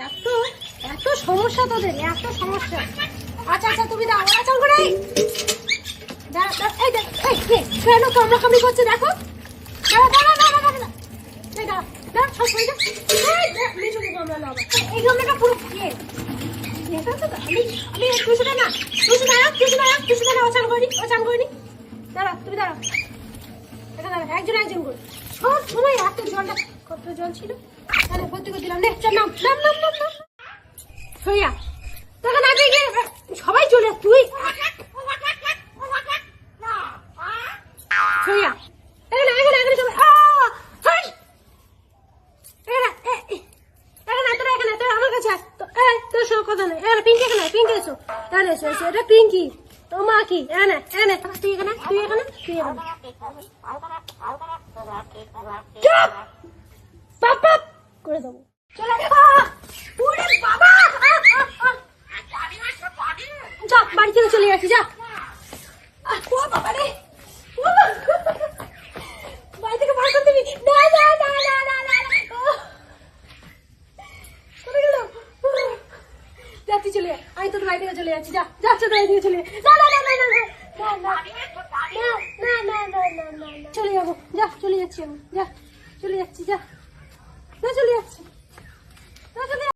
এত এত সমস্যা তোদের, এত সমস্যা। আচ্ছা আচ্ছা তুমি দাও, আচ্ছা করে কেন কামড়াকামড়ি করছে দেখো। এই গামলাটা পুরো খেয়ে আমি টুসুটা না, টুসু দাঁড়া, টুসু দাঁড়া, টুসু দাঁড়া, অচান করিনি, অচান করিনি। দাঁড়া তুমি দাঁড়া, একজন একজন করে সব সময় এত জলটা, কত জল ছিল তাহলে ভর্তি করে দিলাম। নাম নাম নাম নাম নাম সইয়া তোকে না দিয়ে সবাই চলে তুই সইয়া এখানে এখানে এখানে সবাই আমার কাছে তোর সঙ্গে কথা নেই। পিঙ্কি এখানে, পিঙ্কি এসো, এখানে এসো এসো, এটা পিঙ্কি তো মা কি এনে এনে তুই এখানে, তুই এখানে, তুই এখানে পাপ পাপ করে দেবো। চলে বাবা যা বাড়ি থেকে চলে যাচ্ছি, যা। ও বাবা রে, বাড়ি থেকে বার করে দিবি না না না না না না কোথায় গেল? যাচ্ছি চলে যা, আমি তোর বাড়ি থেকে চলে যাচ্ছি, যা যাচ্ছে তোর বাড়ি থেকে চলে না না না না না না না না না না না না চলে যাবো, যা চলে যাচ্ছি আমি, যা চলে যাচ্ছি, যা।